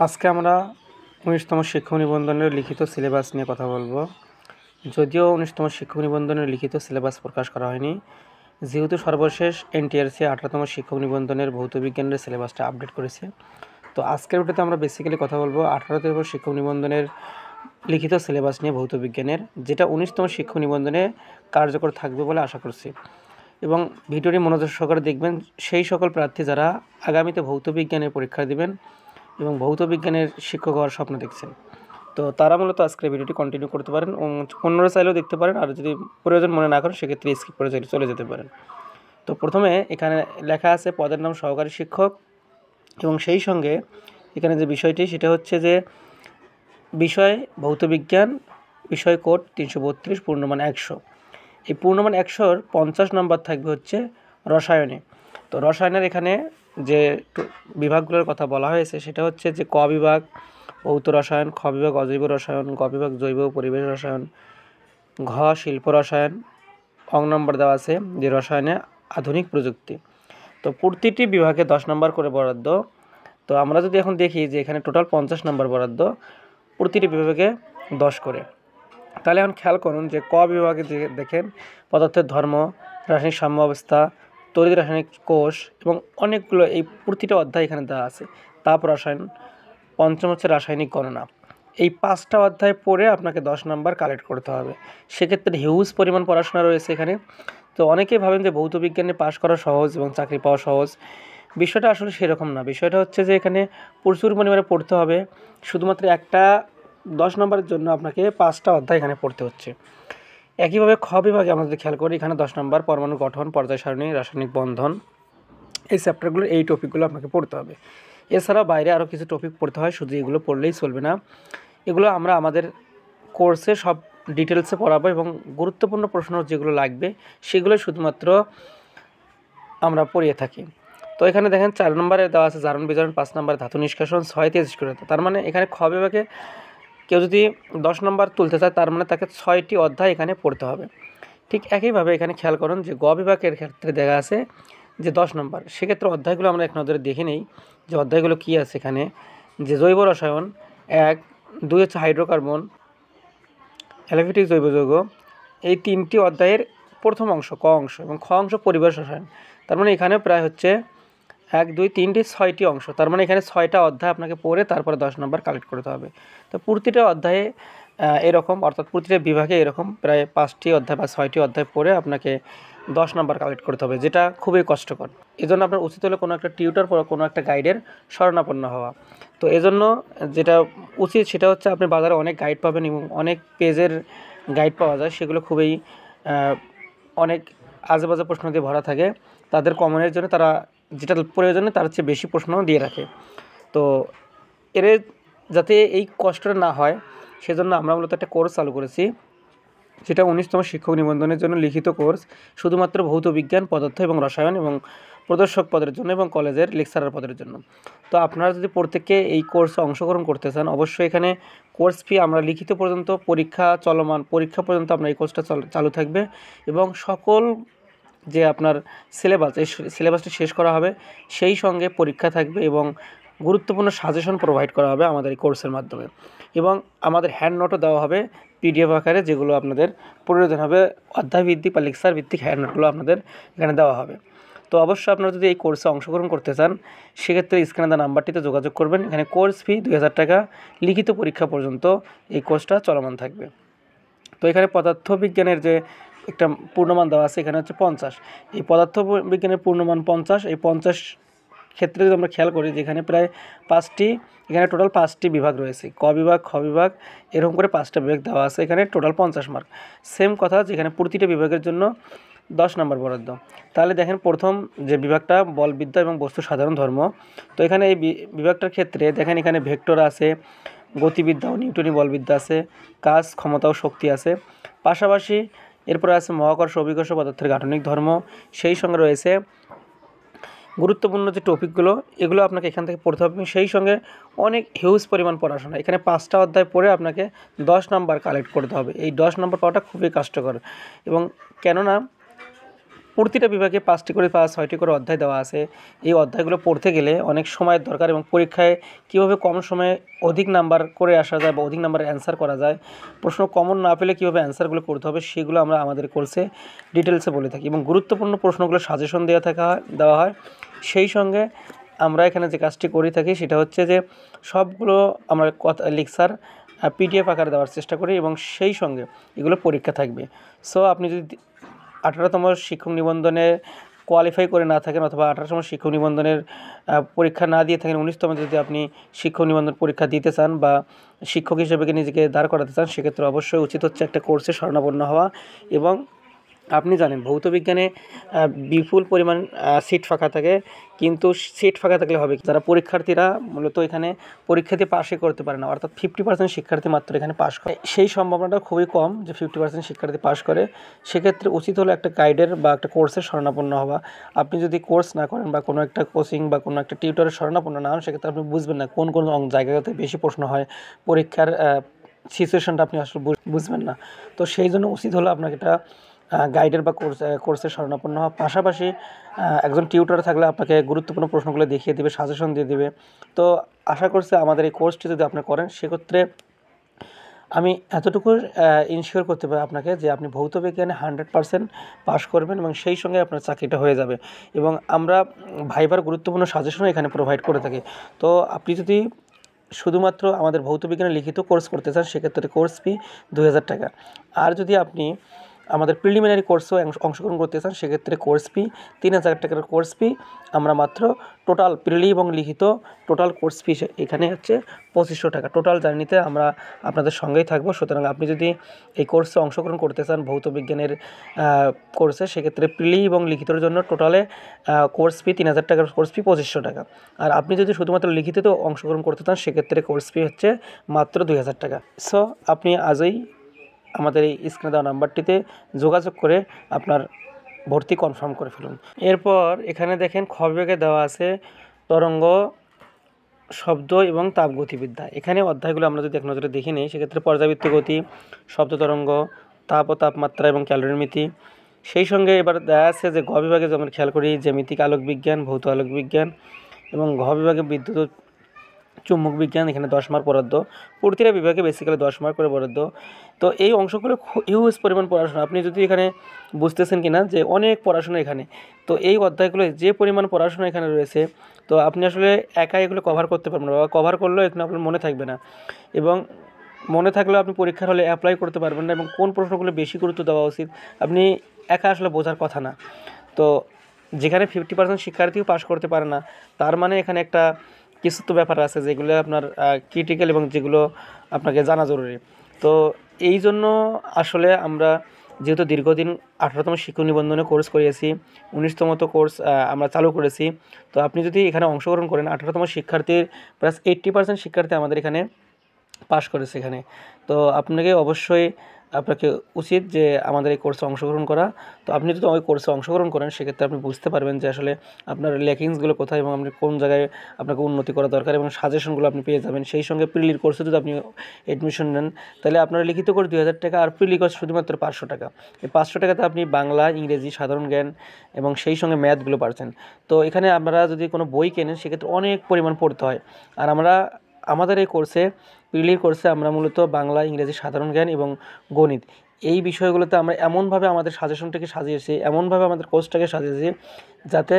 আজকে আমরা ১৯তম শিক্ষক নিবন্ধনের লিখিত সিলেবাস নিয়ে কথা বলবো। যদিও ১৯তম শিক্ষক নিবন্ধনের লিখিত সিলেবাস প্রকাশ করা হয়নি, যেহেতু সর্বশেষ এনটিআরসি ১৮তম শিক্ষক নিবন্ধনের ভৌত বিজ্ঞানের সিলেবাসটা আপডেট করেছে। তো আজকের ভিডিওতে আমরা বেসিক্যালি কথা বলবো ১৮তম শিক্ষক নিবন্ধনের লিখিত সিলেবাস নিয়ে ভৌত বিজ্ঞানের, যেটা ১৯তম শিক্ষক নিবন্ধনে কার্যকর থাকবে বলে আশা করছি। এবং ভিডিওটি মনোযোগ সহকারে দেখবেন সেই সকল প্রার্থী যারা আগামীতে ভৌত বিজ্ঞানের পরীক্ষা দেবেন এবং ভৌত বিজ্ঞানের শিক্ষক হওয়ার স্বপ্ন দেখছেন। তো তারা মূলত আজকের ভিডিওটি কন্টিনিউ করতে পারেন, অন্যরা চাইলেও দেখতে পারেন, আর যদি প্রয়োজন মনে না করেন সেক্ষেত্রে স্কিপ করে চলে যেতে পারেন। তো প্রথমে এখানে লেখা আছে পদের নাম সহকারী শিক্ষক, এবং সেই সঙ্গে এখানে যে বিষয়টি সেটা হচ্ছে যে বিষয় ভৌত বিজ্ঞান, বিষয় কোড ৩৩২, পূর্ণমান ১০০। এই পূর্ণমান ১০০-র ৫০ নম্বর থাকবে হচ্ছে রসায়নে। তো রসায়নের এখানে যে বিভাগগুলোর কথা বলা হয়েছে সেটা হচ্ছে যে ক বিভাগ ভৌত রসায়ন, খ বিভাগ অজৈব রসায়ন, গ বিভাগ জৈব পরিবেশ রসায়ন, ঘ শিল্প রসায়ন, অং নম্বর দেওয়া আছে যে রসায়নে আধুনিক প্রযুক্তি। তো প্রতিটি বিভাগে ১০ নম্বর করে বরাদ্দ। তো আমরা যদি এখন দেখি যে এখানে টোটাল ৫০ নম্বর বরাদ্দ, প্রতিটি বিভাগে ১০ করে। তাহলে এখন খেয়াল করুন যে ক বিভাগে যে দেখেন পদার্থের ধর্ম, রাসায়নিক সাম্য অবস্থা, তড়িৎ রাসায়নিক কোষ এবং অনেকগুলো এই প্রতিটা অধ্যায় এখানে দেওয়া আছে। তাপ রসায়ন, পঞ্চম হচ্ছে রাসায়নিক গণনা। এই 5টা অধ্যায় পড়ে আপনাকে 10 নম্বর কালেক্ট করতে হবে। সেক্ষেত্রে হিউজ পরিমাণ পড়াশোনা রয়েছে এখানে। তো অনেকেই ভাবেন যে ভৌত বিজ্ঞানে পাশ করা সহজ এবং চাকরি পাওয়া সহজ। বিষয়টা আসলে সেরকম না। বিষয়টা হচ্ছে যে এখানে প্রচুর পরিমাণে পড়তে হবে। শুধুমাত্র একটা 10 নম্বরের জন্য আপনাকে 5টা অধ্যায় এখানে পড়তে হচ্ছে। একইভাবে খ বিভাগে আমরা যদি খেয়াল করি, এখানে 10 নম্বর পরমাণু গঠন, পর্যায় সারণী, রাসায়নিক বন্ধন, এই চ্যাপ্টারগুলো, এই টপিকগুলো আপনাকে পড়তে হবে। এছাড়াও বাইরে আরও কিছু টপিক পড়তে হয়, শুধু এগুলো পড়লেই চলবে না। এগুলো আমরা আমাদের কোর্সে সব ডিটেলসে পড়াবো এবং গুরুত্বপূর্ণ প্রশ্ন যেগুলো লাগবে সেগুলো শুধুমাত্র আমরা পড়িয়ে থাকি। তো এখানে দেখেন 4 নম্বরে দেওয়া আছে জারণ বিজারণ, 5 নম্বর ধাতু নিষ্কাশন, 6 তেজস্ক্রিয়তা। তার মানে এখানে খ বিভাগে কেউ যদি 10 নম্বর তুলতে চায় তার মানে তাকে 6টি অধ্যায় এখানে পড়তে হবে। ঠিক একইভাবে এখানে খেয়াল করুন যে গ বিভাগের ক্ষেত্রে দেখা আছে যে 10 নম্বর। সেক্ষেত্রে অধ্যায়গুলো আমরা এক নজরে দেখে নেই যে অধ্যায়গুলো কী আছে এখানে। যে জৈব রসায়ন 1, 2 হচ্ছে হাইড্রোকার্বন, অ্যালোফিটিক জৈব যৌগ। এই 3টি অধ্যায়ের প্রথম অংশ ক অংশ, এবং খ অংশ পরিবেশ রসায়ন। তার মানে এখানে প্রায় হচ্ছে 1, 2, 3টি 6টি অংশ। তার মানে এখানে 6টা অধ্যায় আপনাকে পড়ে তারপরে 10 নম্বর কালেক্ট করতে হবে। তো প্রতিটা অধ্যায়ে এরকম, অর্থাৎ প্রতিটা বিভাগে এরকম প্রায় 5টি অধ্যায় বা 6টি অধ্যায় পড়ে আপনাকে 10 নম্বর কালেক্ট করতে হবে, যেটা খুবই কষ্টকর। এজন্য আপনার উচিত হলো কোনো একটা টিউটর বা কোনো একটা গাইডের শরণাপন্ন হওয়া। তো এজন্য যেটা উচিত সেটা হচ্ছে আপনি বাজারে অনেক গাইড পাবেন এবং অনেক পেজের গাইড পাওয়া যায়, সেগুলো খুবই অনেক আজে বাজে প্রশ্ন দিয়ে ভরা থাকে। তাদের কমনের জন্য তারা যেটা প্রয়োজনে তার চেয়ে বেশি প্রশ্ন দিয়ে রাখে। তো এর যাতে এই কষ্টটা না হয় সেজন্য আমরা মূলত একটা কোর্স চালু করেছি, যেটা 19তম শিক্ষক নিবন্ধনের জন্য লিখিত কোর্স, শুধুমাত্র ভৌত বিজ্ঞান, পদার্থ এবং রসায়ন এবং প্রদর্শক পদের জন্য এবং কলেজের লেকচারার পদের জন্য। তো আপনারা যদি প্রত্যেকে এই কোর্সে অংশগ্রহণ করতে চান, অবশ্যই এখানে কোর্স ফি আমরা লিখিত পর্যন্ত, পরীক্ষা চলমান পরীক্ষা পর্যন্ত আপনার এই কোর্সটা চালু থাকবে এবং সকল যে আপনার সিলেবাস, এই সিলেবাসটি শেষ করা হবে, সেই সঙ্গে পরীক্ষা থাকবে এবং গুরুত্বপূর্ণ সাজেশন প্রোভাইড করা হবে আমাদের এই কোর্সের মাধ্যমে, এবং আমাদের হ্যান্ড নোটও দেওয়া হবে পিডিএফ আকারে, যেগুলো আপনাদের প্রয়োজন হবে। অধ্যায়ভিত্তিক বা লেকচার ভিত্তিক হ্যান্ড নোটগুলো আপনাদের এখানে দেওয়া হবে। তো অবশ্যই আপনারা যদি এই কোর্সে অংশগ্রহণ করতে চান সেক্ষেত্রে স্ক্রিনে দেওয়া নাম্বারটিতে যোগাযোগ করবেন। এখানে কোর্স ফি 2000 টাকা, লিখিত পরীক্ষা পর্যন্ত এই কোর্সটা চলমান থাকবে। তো এখানে পদার্থবিজ্ঞানের যে একটা পূর্ণমান দেওয়া আছে এখানে হচ্ছে 50। এই পদার্থবিজ্ঞানের পূর্ণমান 50। এই 50 ক্ষেত্রে যদি আমরা খেয়াল করি যে এখানে প্রায় 5টি, এখানে টোটাল 5টি বিভাগ রয়েছে, ক বিভাগ, খ বিভাগ, এরকম করে 5টা বিভাগ দেওয়া আছে। এখানে টোটাল 50 মার্ক। সেম কথা যেখানে প্রতিটা বিভাগের জন্য 10 নম্বর বরাদ্দ। তাহলে দেখেন প্রথম যে বিভাগটা বলবিদ্যা এবং বস্তু সাধারণ ধর্ম। তো এখানে এই বিভাগটার ক্ষেত্রে দেখেন এখানে ভেক্টর আছে, গতিবিদ্যা ও নিউটনি বলবিদ্যা আছে, কাজ, ক্ষমতা ও শক্তি আছে। পাশাপাশি এরপরে আছে মহাকর্ষ, অভিকর্ষ, পদার্থের গাঠনিক ধর্ম। সেই সঙ্গে রয়েছে গুরুত্বপূর্ণ যে টপিকগুলো, এগুলো আপনাকে এখান থেকে পড়তে হবে। সেই সঙ্গে অনেক হিউজ পরিমাণ পড়াশোনা, এখানে 5টা অধ্যায় পড়ে আপনাকে 10 নম্বর কালেক্ট করতে হবে। এই 10 নম্বর পাওয়াটা খুবই কষ্টকর, এবং কেননা প্রতিটা বিভাগে 5টি করে 6টি করে অধ্যায় দেওয়া আছে। এই অধ্যায়গুলো পড়তে গেলে অনেক সময়ের দরকার এবং পরীক্ষায় কীভাবে কম সময়ে অধিক নাম্বার করে আসা যায় বা অধিক নাম্বারের অ্যান্সার করা যায়, প্রশ্ন কমন না পেলে কীভাবে অ্যান্সারগুলো করতে হবে সেগুলো আমরা আমাদের কোর্সে ডিটেলসে বলে থাকি এবং গুরুত্বপূর্ণ প্রশ্নগুলো সাজেশন দেওয়া হয়। সেই সঙ্গে আমরা এখানে যে কাজটি করে থাকি সেটা হচ্ছে যে সবগুলো আমরা লেকচার পিডিএফ আকারে দেওয়ার চেষ্টা করি এবং সেই সঙ্গে এগুলো পরীক্ষা থাকবে। সো আপনি যদি 18তম শিক্ষক নিবন্ধনে কোয়ালিফাই করে না থাকেন অথবা 18তম শিক্ষক নিবন্ধনের পরীক্ষা না দিয়ে থাকেন, 19তম যদি আপনি শিক্ষক নিবন্ধন পরীক্ষা দিতে চান বা শিক্ষক হিসেবে নিজেকে দাঁড় করাতে চান, সেক্ষেত্রে অবশ্যই উচিত হচ্ছে একটা কোর্সে শরণাপন্ন হওয়া। এবং আপনি জানেন ভৌত বিজ্ঞানে বিপুল পরিমাণ সিট ফাঁকা থাকে, কিন্তু সিট ফাঁকা থাকলে হবে যারা পরীক্ষার্থীরা মূলত এখানে পরীক্ষাতে পাশই করতে পারে না, অর্থাৎ 50% শিক্ষার্থী মাত্র এখানে পাশ করে। সেই সম্ভাবনাটা খুবই কম যে 50% শিক্ষার্থী পাশ করে। সেক্ষেত্রে উচিত হলো একটা গাইডের বা একটা কোর্সের শরণাপন্ন হওয়া। আপনি যদি কোর্স না করেন বা কোনো একটা কোচিং বা কোনো একটা টিউটরের শরণাপন্ন না হন, সেক্ষেত্রে আপনি বুঝবেন না কোন জায়গাতে বেশি প্রশ্ন হয়, পরীক্ষার সিচুয়েশনটা আপনি আসলে বুঝবেন না। তো সেই জন্য উচিত হলো আপনাকে একটা গাইডের বা কোর্সের শরণাপন্ন হওয়া। পাশাপাশি একজন টিউটর থাকলে আপনাকে গুরুত্বপূর্ণ প্রশ্নগুলো দেখিয়ে দেবে, সাজেশন দিয়ে দেবে। তো আশা করছি আমাদের এই কোর্সটি যদি আপনি করেন, সেক্ষেত্রে আমি এতটুকু ইনশিওর করতে পারি আপনাকে যে আপনি ভৌত বিজ্ঞানে 100% পাস করবেন এবং সেই সঙ্গে আপনার চাকরিটা হয়ে যাবে। এবং আমরা ভাইবার গুরুত্বপূর্ণ সাজেশনও এখানে প্রোভাইড করে থাকি। তো আপনি যদি শুধুমাত্র আমাদের ভৌত বিজ্ঞানে লিখিত কোর্স করতে চান, সেক্ষেত্রে কোর্স ফি 2000 টাকা। আর যদি আপনি আমাদের প্রিলিমিনারি কোর্সেও অংশগ্রহণ করতে চান, সেক্ষেত্রে কোর্স ফি 3000 টাকার কোর্স ফি আমরা মাত্র টোটাল প্রিলি এবং লিখিত টোটাল কোর্স ফি এখানে হচ্ছে 2500 টাকা। টোটাল জার্নিতে আমরা আপনাদের সঙ্গেই থাকবো। সুতরাং আপনি যদি এই কোর্সে অংশগ্রহণ করতে চান ভৌত বিজ্ঞানের কোর্সে, সেক্ষেত্রে প্রিলি এবং লিখিতর জন্য টোটালে কোর্স ফি 3000 টাকার কোর্স ফি 2500 টাকা। আর আপনি যদি শুধুমাত্র লিখিততেও অংশগ্রহণ করতে চান, সেক্ষেত্রে কোর্স ফি হচ্ছে মাত্র 2000 টাকা। সো আপনি আজই আমাদের এই স্ক্রিনে দেওয়া নাম্বারটিতে যোগাযোগ করে আপনার ভর্তি কনফার্ম করে ফেলুন। এরপর এখানে দেখেন খ বিভাগে দেওয়া আছে তরঙ্গ, শব্দ এবং তাপগতিবিদ্যা। এখানে অধ্যায়গুলো আমরা যদি এক নজরে দেখে নিই, সেক্ষেত্রে পর্যাবৃত্ত গতি, শব্দ তরঙ্গ, তাপ ও তাপমাত্রা এবং ক্যালোরিমিতি। সেই সঙ্গে এবার দেওয়া আছে যে গ বিভাগে যেমন খেয়াল করি জ্যামিতিক আলোক বিজ্ঞান, ভৌত আলোক বিজ্ঞান এবং ঘ বিভাগে বিদ্যুৎ চুম্বক বিজ্ঞান। এখানে 10 মার্ক বরাদ্দ, প্রতিটা বিভাগে বেসিক্যালি 10 মার্ক করে বরাদ্দ। তো এই অংশগুলো হিউজ পরিমাণ পড়াশোনা। আপনি যদি এখানে বুঝতেছেন কিনা যে অনেক পড়াশোনা এখানে। তো এই অধ্যায়গুলো যে পরিমাণ পড়াশোনা এখানে রয়েছে, তো আপনি আসলে একা এগুলো কভার করতে পারবেন না, বা কভার করলেও এখানে আপনার মনে থাকবে না, এবং মনে থাকলেও আপনি পরীক্ষার হলে অ্যাপ্লাই করতে পারবেন না, এবং কোন প্রশ্নগুলো বেশি গুরুত্ব দেওয়া উচিত আপনি একা আসলে বোঝার কথা না। তো যেখানে 50% শিক্ষার্থীও পাস করতে পারে না, তার মানে এখানে একটা কিছু তো ব্যাপার আছে যেগুলো আপনার ক্রিটিক্যাল এবং যেগুলো আপনাকে জানা জরুরি। তো এই জন্য আসলে আমরা যেহেতু দীর্ঘদিন 18তম শিক্ষক নিবন্ধনে কোর্স করিয়েছি, 19তম তো কোর্স আমরা চালু করেছি। তো আপনি যদি এখানে অংশগ্রহণ করেন, 18তম শিক্ষার্থীর প্লাস 80% শিক্ষার্থী আমাদের এখানে পাস করেছে এখানে। তো আপনাকে অবশ্যই উচিত যে আমাদের এই কোর্সে অংশগ্রহণ করা। তো আপনি যদি ওই কোর্সে অংশগ্রহণ করেন, সেক্ষেত্রে আপনি বুঝতে পারবেন যে আসলে আপনার ল্যাকিংসগুলো কোথায় এবং আপনি কোন জায়গায় আপনাকে উন্নতি করা দরকার, এবং সাজেশনগুলো আপনি পেয়ে যাবেন। সেই সঙ্গে প্রিলির কোর্সে যদি আপনি অ্যাডমিশন নেন, তাহলে আপনার লিখিত কোর্স 2000 টাকা আর প্রিলি কোর্স শুধুমাত্র 500 টাকা। এই 500 টাকাতে আপনি বাংলা, ইংরেজি, সাধারণ জ্ঞান এবং সেই সঙ্গে ম্যাথগুলো পাচ্ছেন। তো এখানে আপনারা যদি কোনো বই কেনেন, সেক্ষেত্রে অনেক পরিমাণ পড়তে হয়। আর আমাদের এই কোর্সে, প্রিলির কোর্সে আমরা মূলত বাংলা, ইংরেজি, সাধারণ জ্ঞান এবং গণিত, এই বিষয়গুলোতে আমরা এমনভাবে আমাদের সাজেশনটাকে সাজিয়েছি, এমনভাবে আমাদের কোর্সটাকে সাজিয়েছি যাতে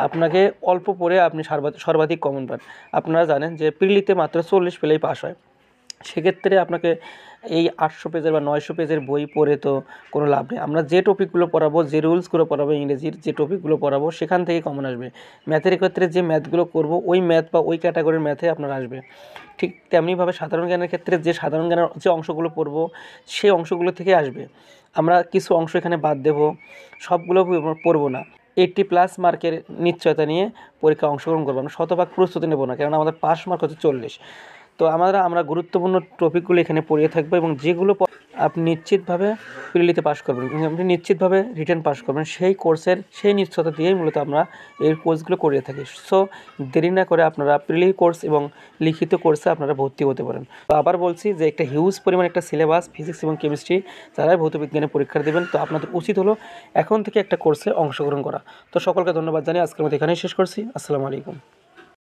আপনাকে অল্প পড়ে আপনি সর্বাধিক কমন পান। আপনারা জানেন যে প্রিলিতে মাত্র 40 পেলেই পাস হয়। সেক্ষেত্রে আপনাকে এই 800 পেজের বা 900 পেজের বই পড়ে তো কোনো লাভ নেই। আমরা যে টপিকগুলো পড়াবো, যে রুলসগুলো পড়াবো, ইংরেজির যে টপিকগুলো পড়াবো, সেখান থেকে কমন আসবে। ম্যাথের ক্ষেত্রে যে ম্যাথগুলো করব, ওই ম্যাথ বা ওই ক্যাটাগরির ম্যাথে আপনার আসবে। ঠিক তেমনিভাবে সাধারণ জ্ঞানের ক্ষেত্রে যে সাধারণ জ্ঞানের যে অংশগুলো পড়ব, সেই অংশগুলো থেকে আসবে। আমরা কিছু অংশ এখানে বাদ দেব, সবগুলো পড়ব না। 80+ মার্কের নিশ্চয়তা নিয়ে পরীক্ষা অংশগ্রহণ করবো। আমরা শতভাগ প্রস্তুতি নেব না, কারণ আমাদের পাস মার্ক হচ্ছে 40। তো আমরা গুরুত্বপূর্ণ টপিকগুলো এখানে পড়িয়ে থাকবো এবং যেগুলো আপনি নিশ্চিতভাবে প্রিলিতে পাস করবেন, আপনি নিশ্চিতভাবে রিটেন পাস করবেন, সেই কোর্সের সেই নিশ্চয়তা দিয়েই মূলত আমরা এই কোর্সগুলো করিয়ে থাকি। সো দেরি না করে আপনারা প্রিলি কোর্স এবং লিখিত কোর্সে আপনারা ভর্তি হতে পারেন। তো আবার বলছি যে একটা হিউজ পরিমাণ একটা সিলেবাস, ফিজিক্স এবং কেমিস্ট্রি যারাই ভৌত বিজ্ঞানে পরীক্ষা দেবেন, তো আপনাদের উচিত হলো এখন থেকে একটা কোর্সে অংশগ্রহণ করা। তো সকলকে ধন্যবাদ জানিয়ে আজকের মতো এখানেই শেষ করছি। আসসালামু আলাইকুম।